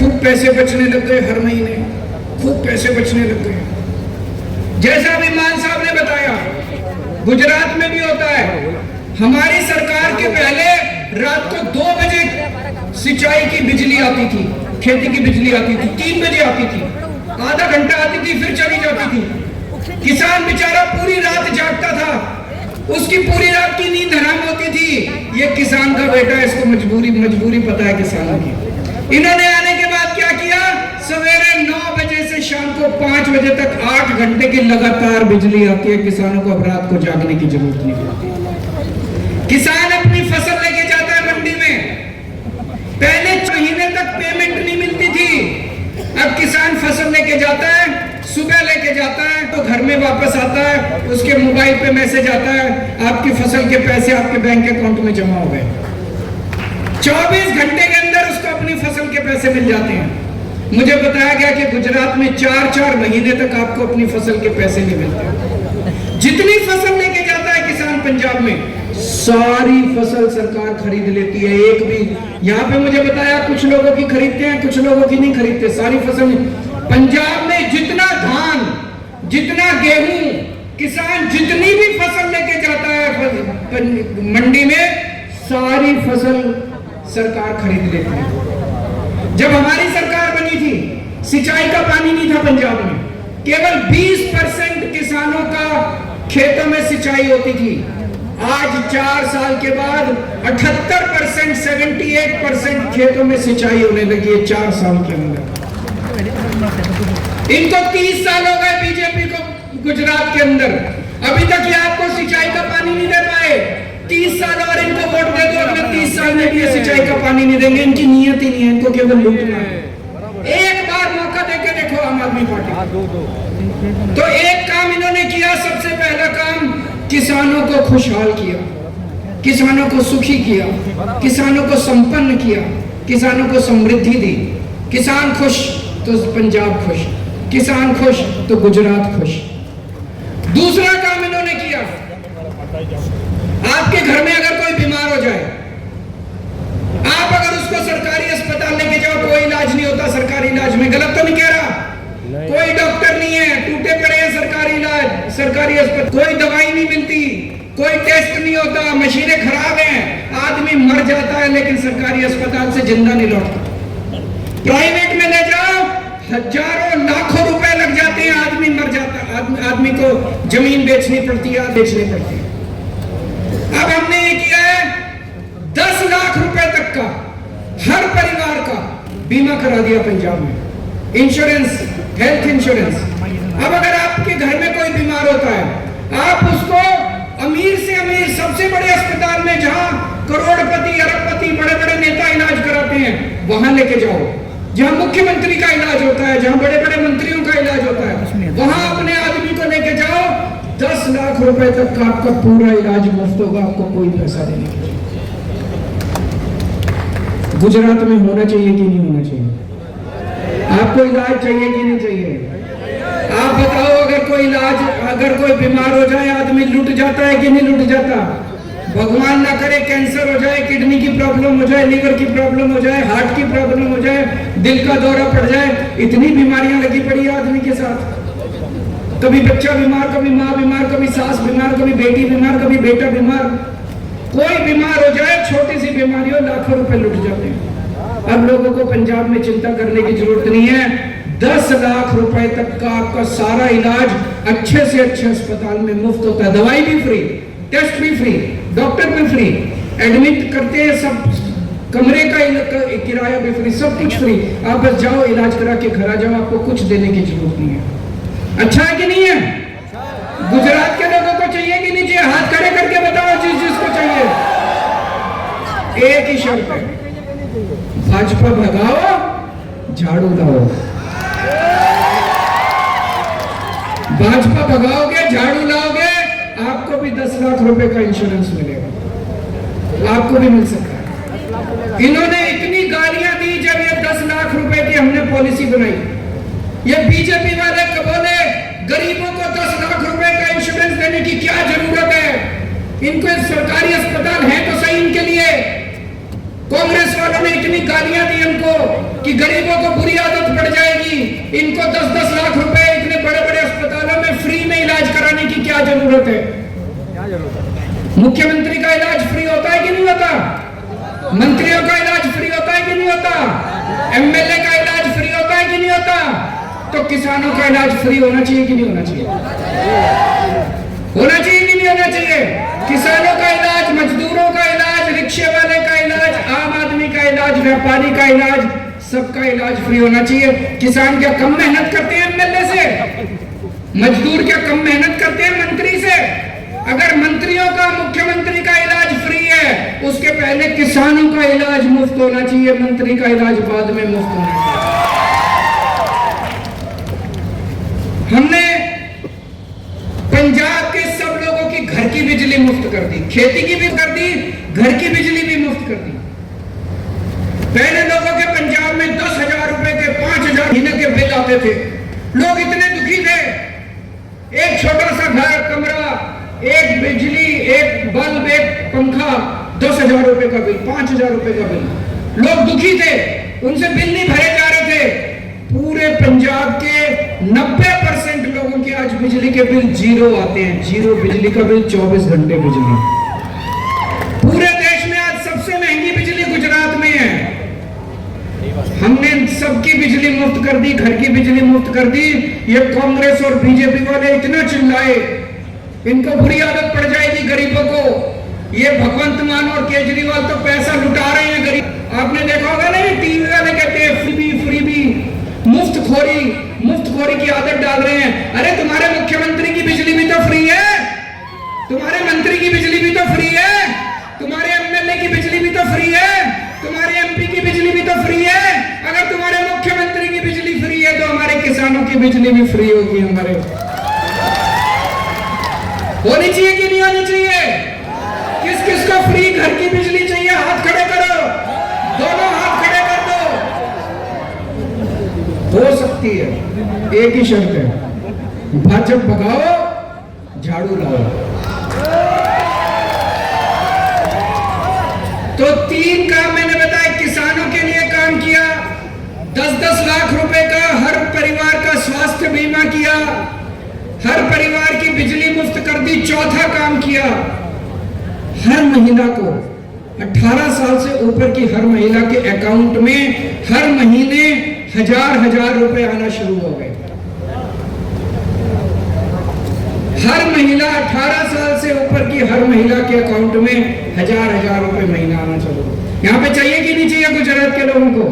खूब पैसे बचने लग गए, हर महीने खूब पैसे बचने लग गए। जैसा अभी मान साहब ने बताया, गुजरात में भी होता है। हमारी सरकार के पहले रात को 2 बजे सिंचाई की बिजली आती थी, खेती की बिजली आती थी, 3 बजे आती थी, आधा घंटा आती थी फिर चली जाती थी। किसान बेचारा पूरी रात जागता था, उसकी पूरी रात की नींद हराम होती थी। ये किसान का बेटा है, इसको मजबूरी पता है किसानों की। इन्होंने आने के बाद क्या किया, सवेरे 9 बजे से शाम को 5 बजे तक 8 घंटे की लगातार बिजली आती है। किसानों को अब रात को जागने की जरूरत नहीं पड़ती। किसान अपनी फसल लेके जाता है मंडी में, पहले महीने तक पेमेंट नहीं मिलती थी। अब किसान फसल लेके जाता है, सुबह लेके जाता है तो घर में वापस आता है, उसके मोबाइल पे मैसेज आता है, आपकी फसल के पैसे आपके बैंक अकाउंट में जमा हो गए। 24 घंटे के अंदर उसको अपनी फसल के पैसे मिल जाते हैं। मुझे बताया गया कि गुजरात में 4-4 महीने तक आपको अपनी फसल के पैसे नहीं मिलते। जितनी फसल लेके जाता है किसान पंजाब में, सारी फसल सरकार खरीद लेती है। एक भी यहाँ पे मुझे बताया कुछ लोगों की खरीदते हैं, कुछ लोगों की नहीं खरीदते। सारी फसल पंजाब में जितना धान, जितना गेहूं, किसान जितनी भी फसल लेके जाता है मंडी में, सारी फसल सरकार खरीद लेती है। जब हमारी सरकार बनी थी, सिंचाई का पानी नहीं था पंजाब में, केवल 20% किसानों का खेतों में सिंचाई होती थी। आज 4 साल के बाद 78%, 78% खेतों में सिंचाई होने लगी है 4 साल के अंदर। इनको 30 साल हो गए बीजेपी को गुजरात के अंदर, अभी तक ये आपको सिंचाई का पानी नहीं दे पाए। 30 साल और इनको वोट दे दो, अगले 30 साल में भी ये सिंचाई का पानी नहीं देंगे। इनकी नीयत ही नहीं है, इनको केवल लूटना है। एक बार मौका देके देखो आम आदमी पार्टी। तो एक काम इन्होंने किया, सबसे पहला काम किसानों को खुशहाल किया, किसानों को सुखी किया, किसानों को संपन्न किया, किसानों को समृद्धि दी। किसान खुश तो पंजाब खुश, किसान खुश तो गुजरात खुश। दूसरा काम इन्होंने किया, आपके घर में अगर कोई बीमार हो जाए, आप अगर उसको सरकारी अस्पताल लेके जाओ, कोई इलाज नहीं होता सरकारी इलाज में, गलत तो नहीं कह रहा, कोई डॉक्टर नहीं है, टूटे पड़े हैं सरकारी इलाज, सरकारी अस्पताल, कोई दवाई नहीं मिलती, कोई टेस्ट नहीं होता, मशीनें खराब हैं, आदमी मर जाता है लेकिन सरकारी अस्पताल से जिंदा नहीं लौटता। प्राइवेट में ले जाओ, हजारों लाखों रुपए लग जाते हैं, आदमी मर जाता, आदमी को जमीन बेचनी पड़ती है, बेचनी पड़ती है। अब हमने ये किया है, 10 लाख रुपए तक का हर परिवार का बीमा करा दिया पंजाब में, इंश्योरेंस, हेल्थ इंश्योरेंस। अब अगर आपके घर में कोई बीमार होता है, आप उसको अमीर से अमीर सबसे बड़े अस्पताल में, जहां करोड़पति अरबपति बड़े बड़े नेता इलाज कराते हैं, वहां लेके जाओ। जहां मुख्यमंत्री का इलाज होता है, जहां बड़े बड़े मंत्रियों का इलाज होता है, वहां अपने आदमी को लेके जाओ। 10 लाख रुपए तक का आपका पूरा इलाज मुफ्त होगा, आपको कोई पैसा देने की। गुजरात में होना चाहिए कि नहीं होना चाहिए? आपको इलाज चाहिए कि नहीं चाहिए? आप बताओ, अगर कोई बीमार हो जाए, आदमी लुट जाता है कि नहीं लुट जाता? भगवान ना करे कैंसर हो जाए, किडनी की प्रॉब्लम हो जाए, लीवर की प्रॉब्लम हो जाए, हार्ट की प्रॉब्लम हो जाए, दिल का दौरा पड़ जाए, इतनी बीमारियां लगी पड़ी है आदमी के साथ। कभी बच्चा बीमार, कभी माँ बीमार, कभी सास बीमार, कभी बेटी बीमार, कभी बेटा बीमार। कोई बीमार हो जाए, छोटी सी बीमारी हो, लाखों रुपए लुट जाते हैं। अब लोगों को पंजाब में चिंता करने की जरूरत नहीं है। 10 लाख रुपए तक का आपका सारा इलाज अच्छे से अच्छे अस्पताल में मुफ्त होता है। दवाई भी फ्री, टेस्ट भी फ्री, डॉक्टर भी फ्री, एडमिट करते हैं, सब कमरे का किराया भी फ्री, सब कुछ फ्री। आप बस जाओ, इलाज करा के घर आ जाओ, आपको कुछ देने की जरूरत नहीं है। अच्छा है कि नहीं है? गुजरात के लोगों को चाहिए कि नहीं चाहिए? हाथ खड़े करके बताओ जिसको चाहिए। एक ही शर्त है, भाजपा भगाओ, झाड़ू लाओ। भाजपा भगाओगे, झाड़ू लाओगे, आपको भी 10 लाख रुपए का इंश्योरेंस मिलेगा, आपको भी मिल सकता है। इन्होंने इतनी गालियां दी जब ये 10 लाख रुपए की हमने पॉलिसी बनाई। ये बीजेपी वाले बोले गरीबों को 10 लाख रुपए का इंश्योरेंस देने की क्या जरूरत है, इनको सरकारी अस्पताल है तो सही इनके लिए। कांग्रेस वालों ने इतनी गालियां दी हमको कि कि गरीबों को बुरी आदत पड़ जाएगी, इनको 10-10 लाख रुपए इतने बड़े बड़े अस्पतालों में फ्री में इलाज कराने की क्या जरूरत है? मुख्यमंत्री का इलाज फ्री होता है कि नहीं होता? मंत्रियों का इलाज फ्री होता है कि नहीं होता? एमएलए का इलाज फ्री होता है कि नहीं होता? तो किसानों का इलाज फ्री होना चाहिए कि नहीं होना चाहिए? होना चाहिए कि नहीं होना चाहिए? किसानों का इलाज, मजदूरों का इलाज, रिक्शे वाले का इलाज, आम आदमी का इलाज, व्यापारी का इलाज, सबका इलाज फ्री होना चाहिए। किसान क्या कम मेहनत करते हैं एमएलए से? मजदूर क्या कम मेहनत करते हैं मंत्री से? अगर मंत्रियों का, मुख्यमंत्री का इलाज फ्री है, उसके पहले किसानों का इलाज मुफ्त होना चाहिए, मंत्री का इलाज बाद में मुफ्त होना चाहिए। हमने पंजाब के सब लोगों की घर की बिजली मुफ्त कर दी, खेती की भी कर दी, घर की बिजली भी मुफ्त कर दी। पहले लोगों के पंजाब में 10,000 रुपए के 5,000 महीने के बिल आते थे। लोग इतने दुखी थे, एक छोटा सा घर, कमरा, एक बिजली, एक बल्ब, एक पंखा, 10,000 रुपए का बिल, 5,000 रुपए का बिल। लोग दुखी थे, उनसे बिल नहीं भरे जा रहे थे। पूरे पंजाब के 90% लोगों के आज बिजली के बिल जीरो आते हैं, जीरो बिजली का बिल, 24 घंटे बिजली। पूरे देश में आज सबसे महंगी बिजली गुजरात में है। हमने सबकी बिजली मुफ्त कर दी, घर की बिजली मुफ्त कर दी। ये कांग्रेस और बीजेपी वाले इतना चिल्लाए, इनको बुरी आदत पड़ जाएगी गरीबों को। ये भगवंत मान और केजरीवाल तो पैसा लुटा रहे हैं गरीब। आपने देखा होगा ना, ये टीवी वाले कहते हैं फ्रीबी, मुफ्तखोरी की आदत डाल रहे हैं। अरे तुम्हारे मुख्यमंत्री की बिजली भी तो फ्री है, तुम्हारे मंत्री की बिजली भी तो फ्री है, तुम्हारे एमएलए की बिजली भी तो फ्री है, तुम्हारे एमपी की बिजली भी तो फ्री है। अगर तुम्हारे मुख्यमंत्री की बिजली फ्री है तो हमारे किसानों की बिजली भी फ्री होगी। हमारे होनी चाहिए कि नहीं होनी चाहिए? किस किस को फ्री घर की बिजली चाहिए? हाथ खड़े करो, दोनों हाथ खड़े कर दो। हो सकती है, एक ही शर्त है, भाजपा भगाओ, झाड़ू लाओ। तो 3 काम मैंने बताया, किसानों के लिए काम किया, 10-10 लाख रुपए का हर परिवार का स्वास्थ्य बीमा किया, हर परिवार की बिजली मुफ्त कर दी। चौथा काम किया, हर महिला को 18 साल से ऊपर की हर महिला के अकाउंट में हर महीने 1,000 रुपए आना शुरू हो गए। हर महिला 18 साल से ऊपर की हर महिला के अकाउंट में 1,000 रुपए महीना आना चालू। यहाँ पे चाहिए कि नहीं चाहिए गुजरात के लोगों को?